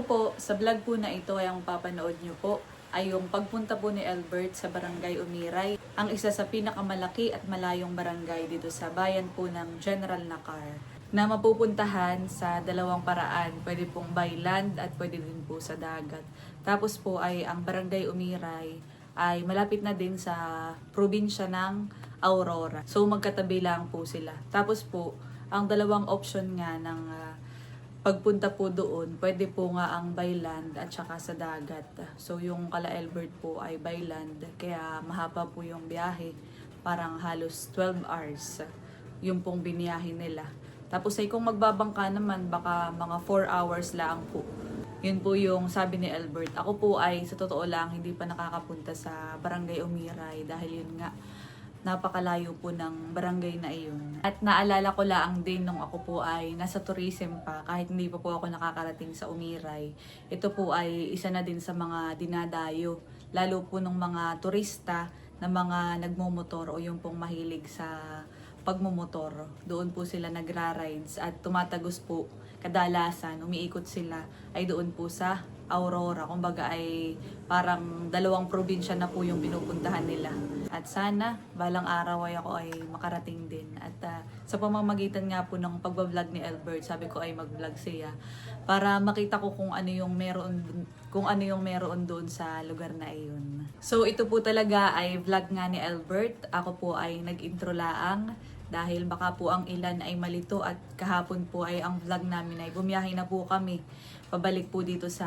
po, sa vlog po na ito ay ang papanood nyo po ay yung pagpunta po ni Albert sa Barangay Umiray, ang isa sa pinakamalaki at malayong barangay dito sa bayan po ng General Nakar, na mapupuntahan sa dalawang paraan. Pwede pong by land at pwede din po sa dagat. Tapos po ay ang Barangay Umiray ay malapit na din sa probinsya ng Aurora. So magkatabi lang po sila. Tapos po, ang dalawang option nga ng pagpunta po doon, pwede po nga ang by land at saka sa dagat. So yung kala Albert po ay by land, kaya mahaba po yung biyahe. Parang halos 12 hours yung pong biniyahe nila. Tapos ay kung magbabangka naman, baka mga 4 hours lang po. Yun po yung sabi ni Albert. Ako po ay sa totoo lang hindi pa nakakapunta sa Barangay Umiray dahil yun nga, napakalayo po ng barangay na iyon. At naalala ko lang din nung ako po ay nasa tourism pa, kahit hindi pa po ako nakakarating sa Umiray. Ito po ay isa na din sa mga dinadayo, lalo po ng mga turista na mga nagmumotor o yung pong mahilig sa pagmumotor. Doon po sila nagra-rides at tumatagos po. Kadalasan, umiikot sila ay doon po sa Aurora. Kumbaga ay parang dalawang probinsya na po yung pinupuntahan nila. At sana, balang araw ay ako ay makarating din. At sa pamamagitan nga po ng pagbablog ni Albert, sabi ko ay mag-vlog siya para makita ko kung ano yung meron doon sa lugar na iyon. So ito po talaga ay vlog nga ni Albert. Ako po ay nag-intro laang dahil baka po ang ilan ay malito at kahapon po ay ang vlog namin ay bumiyahe na po kami pabalik po dito sa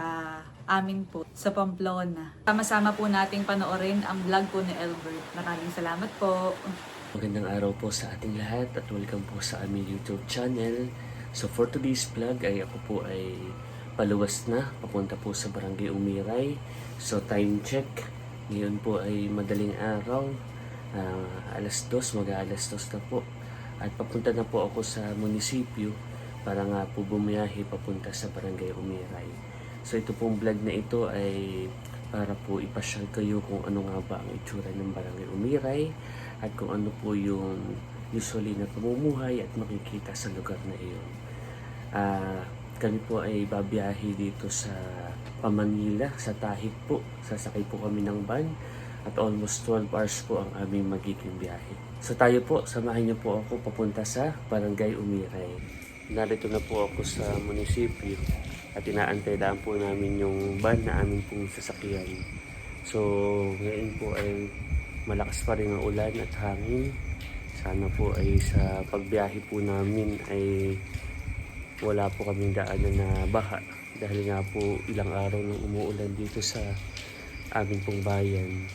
amin po sa Pamplona. Sama-sama po nating panoorin ang vlog po ni Albert. Maraming salamat po. Magandang araw po sa ating lahat at welcome po sa aming YouTube channel. So for today's vlog ay ako po ay paluwas na papunta po sa Barangay Umiray. So time check, ngayon po ay madaling araw, alas 2, mag-aalas 2 na po. At papunta na po ako sa munisipyo para nga po bumiyahe papunta sa Barangay Umiray. So ito pong vlog na ito ay para po ipasyal kayo kung ano nga ba ang itsura ng Barangay Umiray at kung ano po yung usually na pamumuhay at makikita sa lugar na iyon. Kami po ay babiyahe dito sa Pamanila, sa Tahig po. Sasakay po kami ng van at almost 12 hours po ang aming magiging biyahe. So tayo po, samahan niyo po ako papunta sa Barangay Umiray. Narito na po ako sa munisipyo at inaantay lang po namin yung van na aming pong sasakyan. So ngayon po ay malakas pa rin ang ulan at hangin. Sana po ay sa pagbiyahe po namin ay wala po kaming daanan na baha dahil nga po ilang araw nang umuulan dito sa aming pong bayan.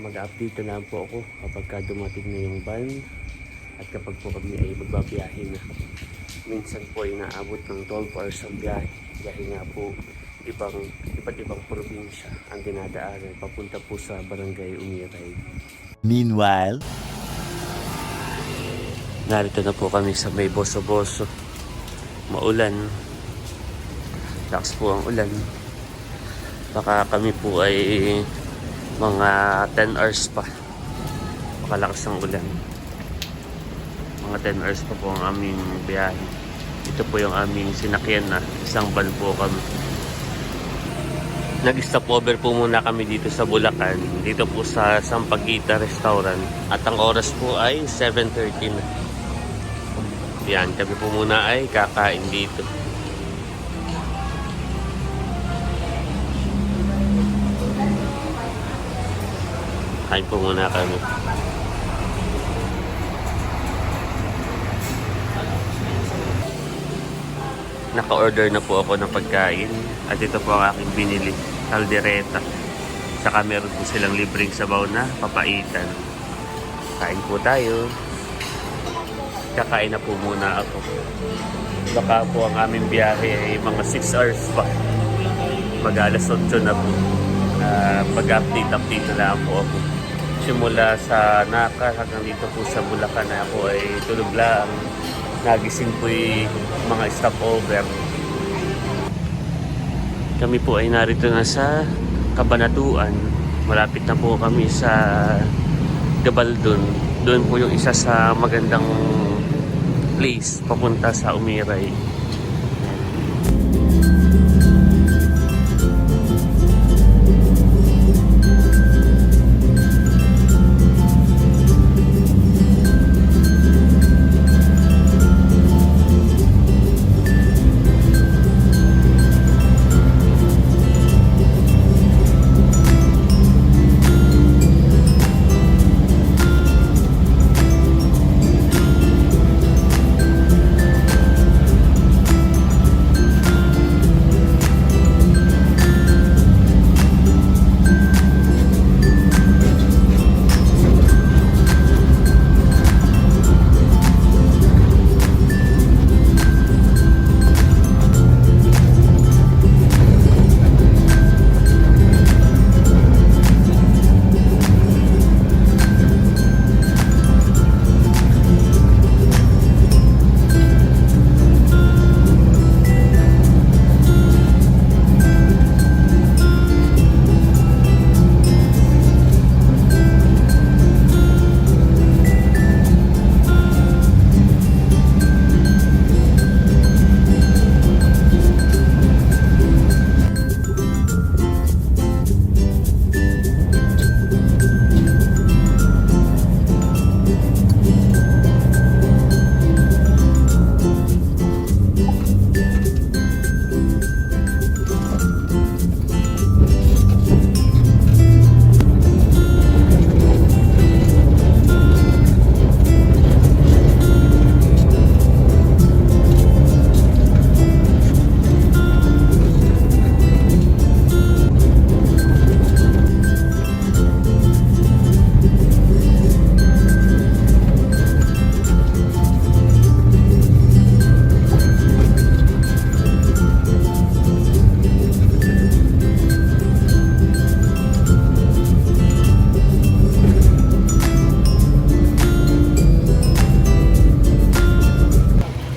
Mag-update na po ako kapag dumating na yung van at kapag po kami ay magbabiyahe na. Minsan po ay naabot ng 12 hours ang biyahe dahil nga po iba't ibang probinsya ang dinadaanan papunta po sa Barangay Umiray. Meanwhile, narito na po kami sa may Boso-Boso. Maulan. Lakas po ang ulan. Baka kami po ay mga 10 hours pa. Makalakas ang ulan. Mga 10 hours pa po ang aming biyahe. Ito po yung aming sinakyan na. Isang van po kami. Nag-stop over po muna kami dito sa Bulacan. Dito po sa Sampaguita Restaurant. At ang oras po ay 7:30 na. Yan, kami po muna ay kakain dito. Kain po muna kami. Naka-order na po ako ng pagkain. At ito po ang aking binili. Caldereta. Saka meron po silang libreng sabaw na papaitan. Kain po tayo. Kakain na po muna ako. Baka po ang aming biyahe ay mga 6 hours pa. Mag-alas 8 na po. Mag-update na lang po ako. Simula sa Nakar hanggang dito po sa Bulacan na ako ay tulog lang. Nagising po yung mga stopover. Kami po ay narito na sa Cabanatuan. Malapit na po kami sa Gabaldon. Doon po yung isa sa magandang place papunta sa Umiray.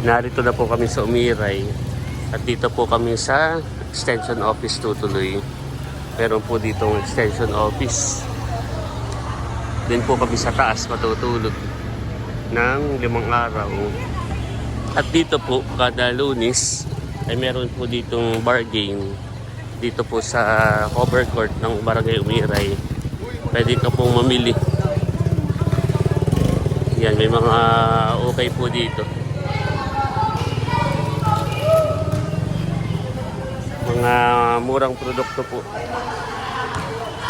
Narito na po kami sa Umiray. At dito po kami sa extension office tutuloy. Meron po ditong extension office. Din po kami sa taas matutulog ng 5 araw. At dito po kada Lunes ay meron po ditong bar game. Dito po sa cover court ng Barangay Umiray. Pwede ka pong mamili. Yan, may mga okay po dito. Mga murang produkto po.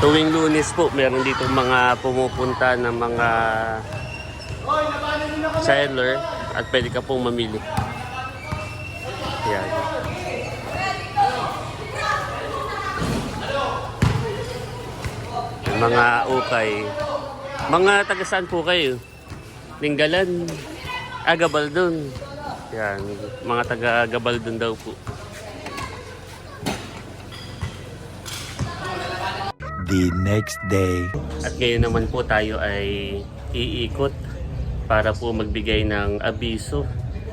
Tuwing Lunes po, meron dito mga pumupunta ng mga seller at pwede ka pong mamili. Yan. Mga ukay. Mga taga saan po kayo? Linggalan. Gabaldon. Yan. Mga taga Gabaldon daw po. The next day. At ngayon naman po tayo ay iikot para po magbigay ng abiso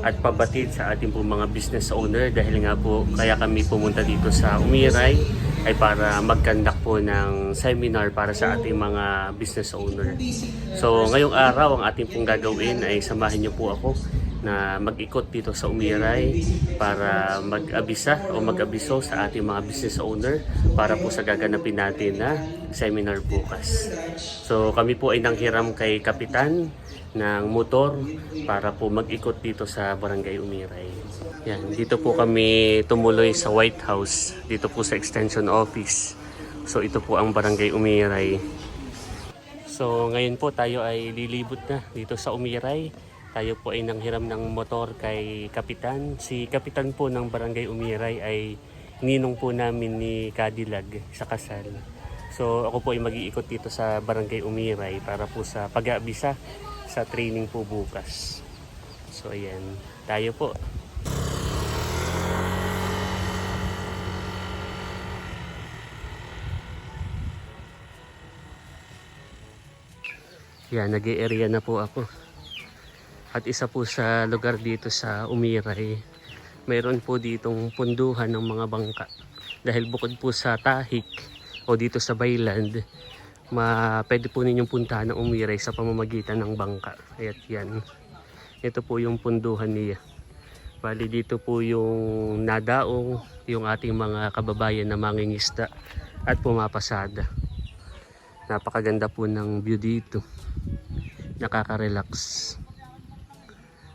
at pabatid sa ating po mga business owner dahil nga po kaya kami pumunta dito sa Umiray ay para mag-conduct po ng seminar para sa ating mga business owner. So ngayong araw ang ating pong gagawin ay samahan niyo po ako na mag-ikot dito sa Umiray para mag-abisa o mag-abiso sa ating mga business owner para po sa gaganapin natin na seminar bukas. So kami po ay nanghiram kay Kapitan ng motor para po mag-ikot dito sa Barangay Umiray. Yan, dito po kami tumuloy sa White House, dito po sa Extension Office. So ito po ang Barangay Umiray. So ngayon po tayo ay lilibot na dito sa Umiray. Tayo po ay nanghiram ng motor kay Kapitan. Si Kapitan po ng Barangay Umiray ay ninong po namin ni Kadilag sa kasal. So ako po ay mag-iikot dito sa Barangay Umiray para po sa pag-aabisa sa training po bukas. So ayan, tayo po. Yan, nag-i-area na po ako. At isa po sa lugar dito sa Umiray, mayroon po ditong punduhan ng mga bangka. Dahil bukod po sa Tahik o dito sa Bayland, pwede po ninyong puntahan ng Umiray sa pamamagitan ng bangka. At yan, ito po yung punduhan niya. Bali dito po yung nadaong yung ating mga kababayan na mangingisda at pumapasada. Napakaganda po ng view dito. Nakaka-relax.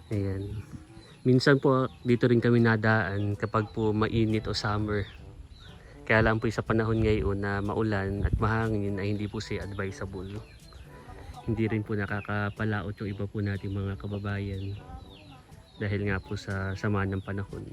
Ayan. Minsan po dito rin kami nadaan kapag po mainit o summer. Kaya lang po sa panahon ngayon na maulan at mahangin ay hindi po siya advisable. Hindi rin po nakakapalaot yung iba po nating mga kababayan. Dahil nga po sa sama ng panahon.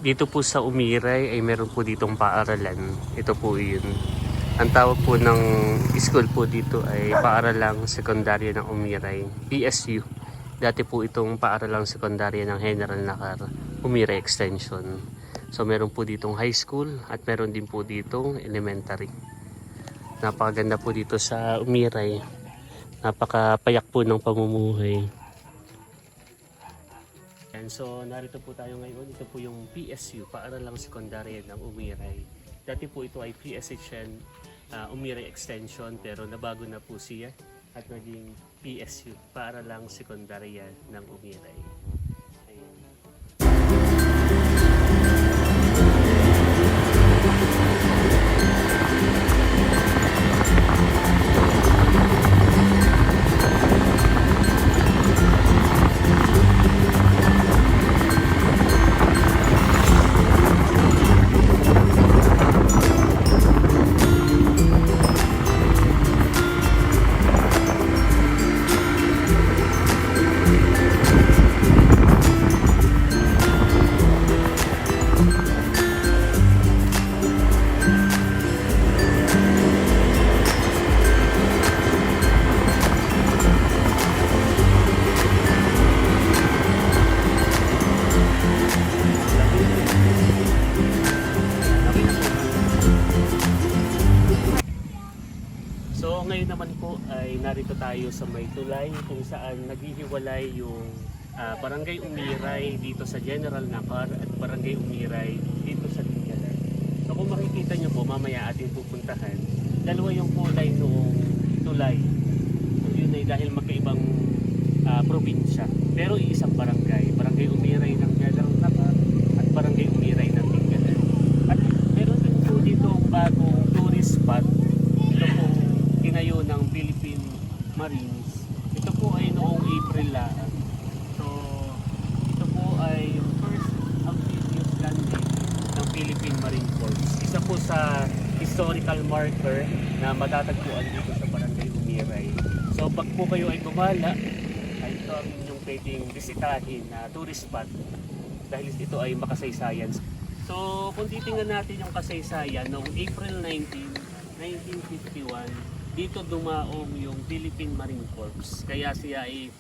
Dito po sa Umiray ay meron po ditong paaralan. Ito po yun. Ang tawag po ng school po dito ay Paaralang Sekundarya ng Umiray, PSU. Dati po itong Paaralang Sekundarya ng General Nakar, Umiray Extension. So meron po ditong high school at meron din po ditong elementary. Napakaganda po dito sa Umiray. Napakapayak po ng pamumuhay. And so narito po tayo ngayon. Ito po yung PSU, Paaralang Sekundarya ng Umiray. Dati po ito ay PSHN Umiray Extension pero nabago na po siya at naging PSU, Paaralang Sekundarya ng Umiray. Ayan. narito tayo sa may tulay kung saan naghihiwalay yung Barangay Umiray dito sa General Nakar at Barangay Umiray dito sa Dingalan. So kung makikita nyo po, mamaya ating pupuntahan, dalawa yung kulay noong tulay. So yun ay dahil magkaibang probinsya, pero iisang barangay. Barangay Umiray ng General Nakar at Barangay Umiray ng Dingalan. At meron din po dito bagong tourist spot. Ito po tinayo ng Philippine Marines. Ito po ay noong April lang. So, ito po ay yung first amphibious landing ng Philippine Marine Corps. Isa po sa historical marker na matatagpuan dito sa Barangay Umiray. So, pag po kayo ay gumala, ay ito ang inyong pwedeng bisitahin na tourist spot dahil ito ay makasaysayan. So, kung titingnan natin yung kasaysayan, noong April 19, 1951, dito dumaong yung Philippine Marine Corps. Kaya siya ay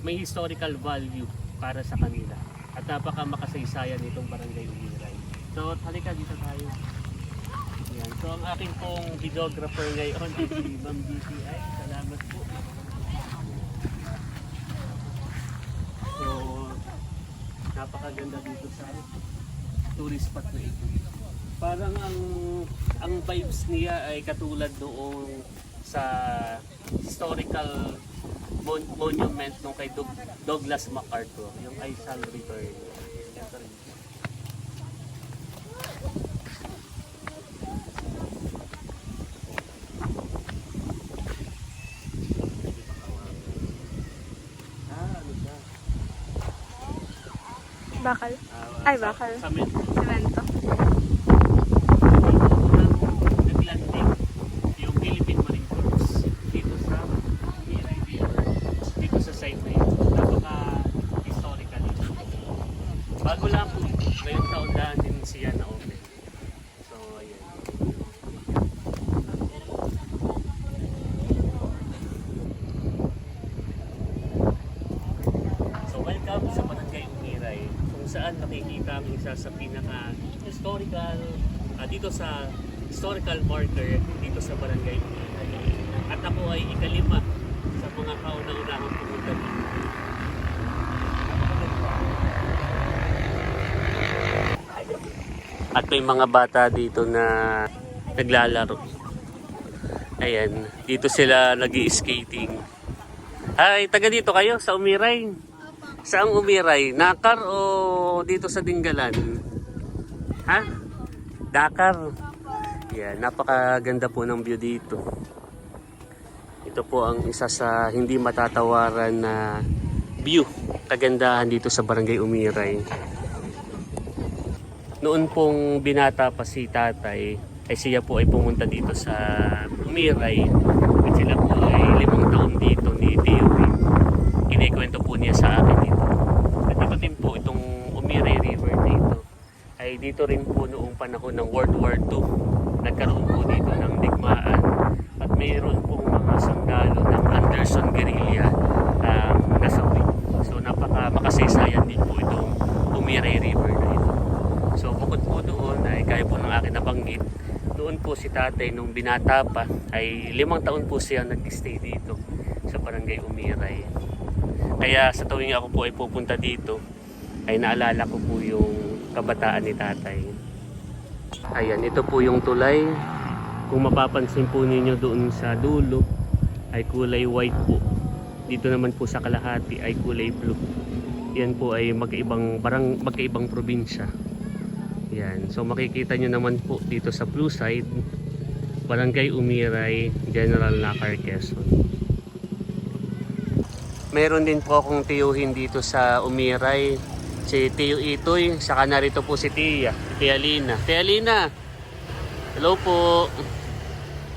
may historical value para sa kanila. At napaka makasaysayan itong Barangay Umiray. So, halika dito tayo. Yan. So, ang aking pong videographer ngayon, si Ma'am DCI. Salamat po. So, napakaganda dito sa tourist spot na ito. Parang ang vibes niya ay katulad noong sa historical monument nung kay Douglas MacArthur, yung I Shall Return. Ano siya? Bakal. Ay, bakal. Samento. Semento. Naglanding yung Philippine Marine Corps dito sa Umiray River, dito sa site na ito. Napaka-historical ito. Bago lang po, ngayong taon daan din siya na open. So, ayan. So, welcome sa Barangay Umiray, kung saan makikita ang isa sa pinaka-historical dito sa historical marker dito sa Barangay Umiray. At ako ay ikalima sa mga kauna-unahang pumunta dito. At may mga bata dito na naglalaro. Ayan, dito sila nag-i-skating. Ay, taga dito kayo sa Umiray? Saang Umiray? Nakar o dito sa Dingalan? Ha? Dakar. Yan, napakaganda po ng view dito. Ito po ang isa sa hindi matatawaran na view, kagandahan dito sa Barangay Umiray. Noon pong binata pa si tatay, ay siya po ay pumunta dito sa Umiray. At sila po ay 5 taon dito ni Tio. Kinikwento po niya sa akin ito. At ito din po itong Umiray River na ito. Ay dito rin po noong panahon ng World War II. Nagkaroon po dito ng digmaan. At mayroon pong mga sundalo ng Anderson Guerrilla nasawi. So makasaysayan din po itong Umiray River na ito. So bukod po doon ay kaya po ng akin nabanggit, noon po si tatay nung binata pa ay 5 taon po siya nag-stay dito sa Barangay Umiray. Kaya sa tuwing ako po ay pupunta dito ay naalala ko po yung kabataan ni tatay. Ayan, ito po yung tulay. Kung mapapansin po ninyo doon sa dulo ay kulay white po. Dito naman po sa kalahati ay kulay blue. Yan po ay magkaibang probinsya. Yan. So makikita nyo naman po dito sa blue side, Barangay Umiray, General Nakar, Quezon. Meron din po akong tiyuhin dito sa Umiray, si Tiyo Itoy, saka narito po si Tia Lina. Tia Lina, hello po.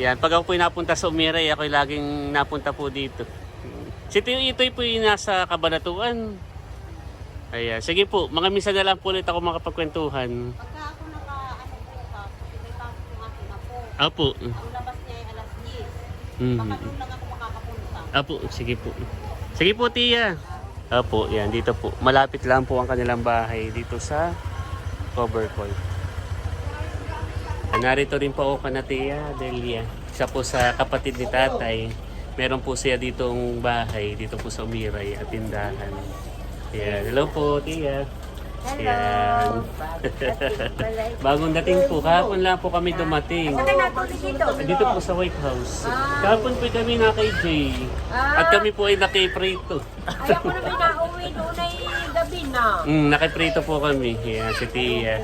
Yan, pag ako po napunta sa Umiray, ako laging napunta po dito. Si Tiyo Itoy po yung nasa Cabanatuan. Ayan, sige po, mga misa na lang po ulit ako makapagkwentuhan. Pagka ako may pasok yung aking apo. Apo. Ang labas niya ay alas 10. Mm. Baka doon lang ako makakapunta. Apo, sige po. Sige po, Tia. Apo, yan, dito po. Malapit lang po ang kanilang bahay dito sa Covercall. Narito rin po ako kana Tia Delia. Siya po sa kapatid ni tatay. Meron po siya ditong bahay, dito po sa Umiray at tindahan. Ayan. Hello po, Tia. Ayan. Bagong dating po. Kahapon lang po kami dumating. Dito po sa White House. Kahapon po kami na kay Jay. At kami po ay nakiprito. Ay, ako naman nauwi doon ay gabi na. Nakiprito po kami. Ayan, si Tia.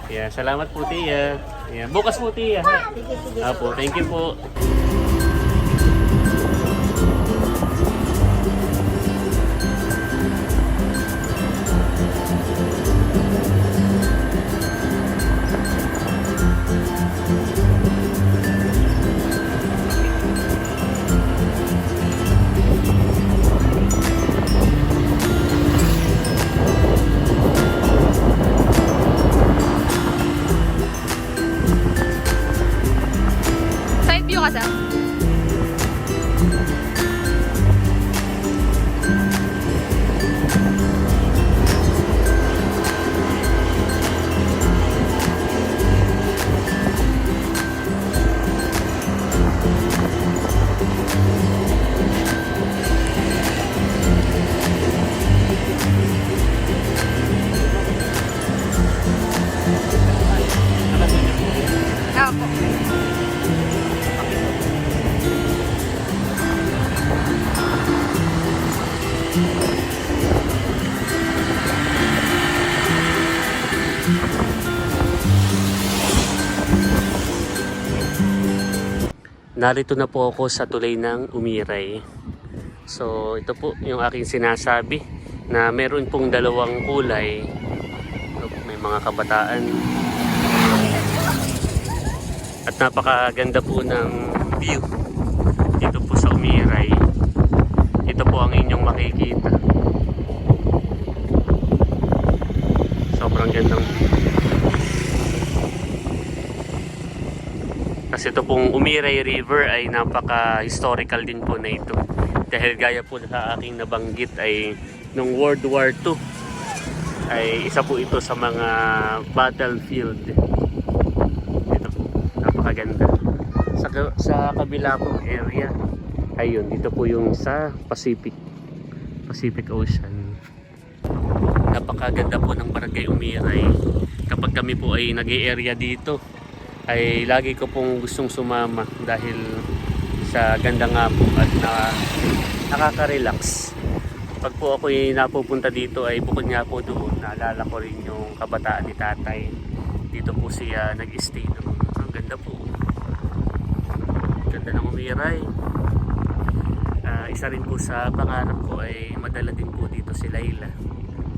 Ayan, salamat po, Tia. Ayan, bukas po, Tia. Ha? Apo, thank you po. Side view ka, sir. Opo. Narito na po ako sa tulay ng Umiray. So ito po yung aking sinasabi na meron pong dalawang kulay. May mga kabataan. At napakaganda po ng view dito po sa Umiray. Ito po ang inyong makikita. Sobrang gandang view. Kasi ito pong Umiray River ay napaka-historical din po na ito. Dahil gaya po sa aking nabanggit ay nung World War II ay isa po ito sa mga battlefield. Ito po, napakaganda. Sa kabila pong area, ayun, dito po yung sa Pacific Ocean. Napakaganda po ng Barangay Umiray. Kapag kami po ay nag-i-area dito, ay lagi ko pong gustong sumama dahil sa ganda nga po at nakaka-relax. Pag po ako ay napupunta dito ay bukod nga po doon, naalala ko rin yung kabataan ni tatay. Dito po siya nag-stay noon. Ang ganda po. Ganda ng Umiray. Isa rin po sa pangarap ko ay madala din po dito si Layla.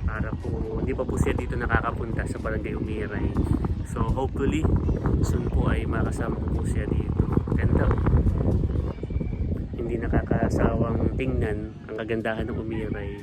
Para po, hindi pa po siya dito nakakapunta sa Barangay Umiray. So hopefully, soon po ay makasama ko po siya dito. Ganda. Hindi nakakasawang tingnan ang kagandahan ng Umiray.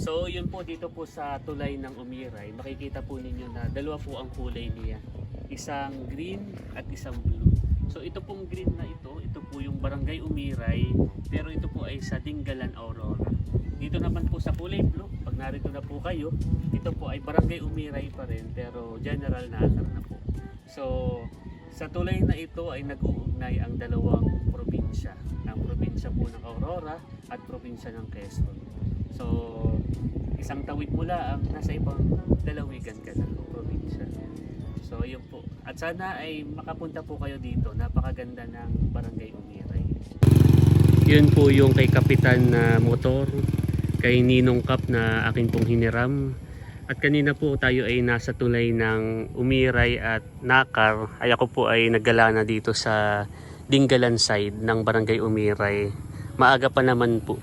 So yun po, dito po sa tulay ng Umiray, makikita po ninyo na dalawa po ang kulay niya. Isang green at isang blue. So ito pong green na ito po yung Barangay Umiray, pero ito po ay sa Dingalan, Aurora. Dito naman po sa kulay blue, pag narito na po kayo, ito po ay Barangay Umiray pa rin, pero general na atar na po. So sa tulay na ito ay nag-uugnay ang dalawang probinsya. Ang probinsya po ng Aurora at probinsya ng Quezon. So, isang tawid mo lang, nasa ibang dalawigan ka na probinsya. So, yun po. At sana ay makapunta po kayo dito. Napakaganda ng Barangay Umiray. Yun po yung kay Kapitan na motor, kay Ninong Kap na akin pong hiniram. At kanina po tayo ay nasa tulay ng Umiray at Nakar. Ay ako po ay naggala na dito sa Dingalan side ng Barangay Umiray. Maaga pa naman po.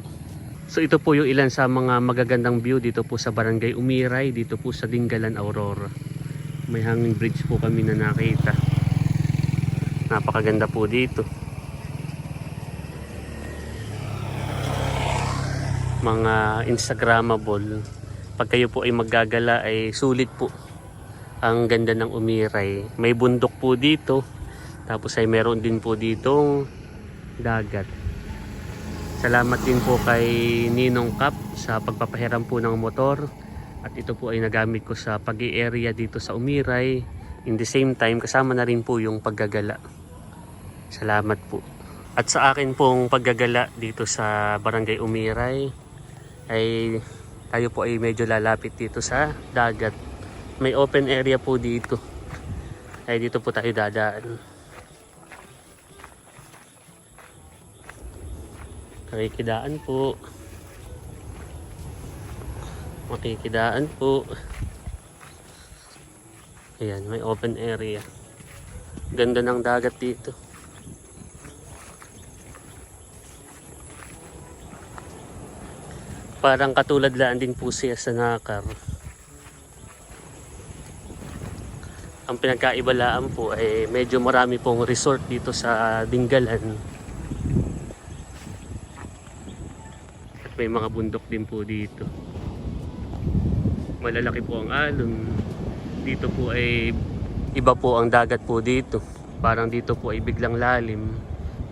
So ito po yung ilan sa mga magagandang view dito po sa Barangay Umiray, dito po sa Dingalan, Aurora. May hanging bridge po kami na nakita. Napakaganda po dito. Mga Instagrammable Pag kayo po ay maggagala ay sulit po. Ang ganda ng Umiray. May bundok po dito. Tapos ay meron din po ditong dagat. Salamat din po kay Ninong Cap sa pagpapahiram po ng motor. At ito po ay nagamit ko sa pag-i-area dito sa Umiray. In the same time, kasama na rin po yung paggagala. Salamat po. At sa akin pong paggagala dito sa Barangay Umiray ay tayo po ay medyo lalapit dito sa dagat. May open area po dito. Ay dito po tayo dadaan. Makikidaan po. Makikidaan po. Ayan, may open area. Ganda ng dagat dito. Parang katulad lang din po siya sa Nakar. Ang pinagkaibalaan po ay medyo marami pong resort dito sa Dingalan. At may mga bundok din po dito. Malalaki po ang alon. Dito po ay iba po ang dagat po dito. Parang dito po ay biglang lalim.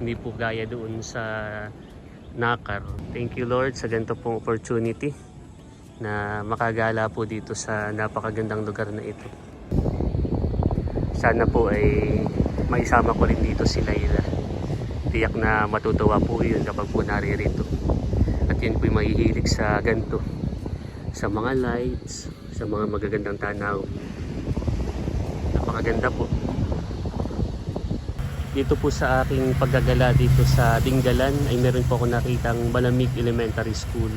Hindi po gaya doon sa Nakar. Thank you Lord sa ganito pong opportunity na makagala po dito sa napakagandang lugar na ito. Sana po ay maisama ko rin dito si Laila. Tiyak na matutuwa po yun kapag po naririto. At yun po ay mahihilig sa ganito. Sa mga lights, sa mga magagandang tanaw. Napakaganda po. Dito po sa aking paggagala dito sa Dingalan ay meron po ako nakitang Malamig Elementary School.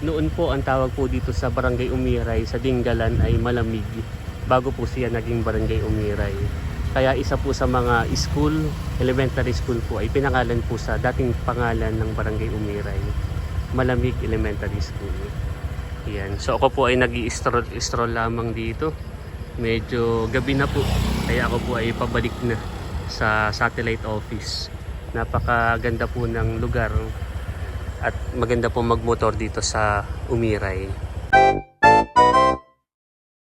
Noon po ang tawag po dito sa Barangay Umiray sa Dingalan ay Malamig. Bago po siya naging Barangay Umiray. Kaya isa po sa mga school, elementary school po ay pinangalan po sa dating pangalan ng Barangay Umiray. Malamig Elementary School. Yan. So ako po ay nag-i-stroll lamang dito. Medyo gabi na po. Kaya ako po ay pabalik na sa satellite office. Napakaganda po ng lugar at maganda po magmotor dito sa Umiray.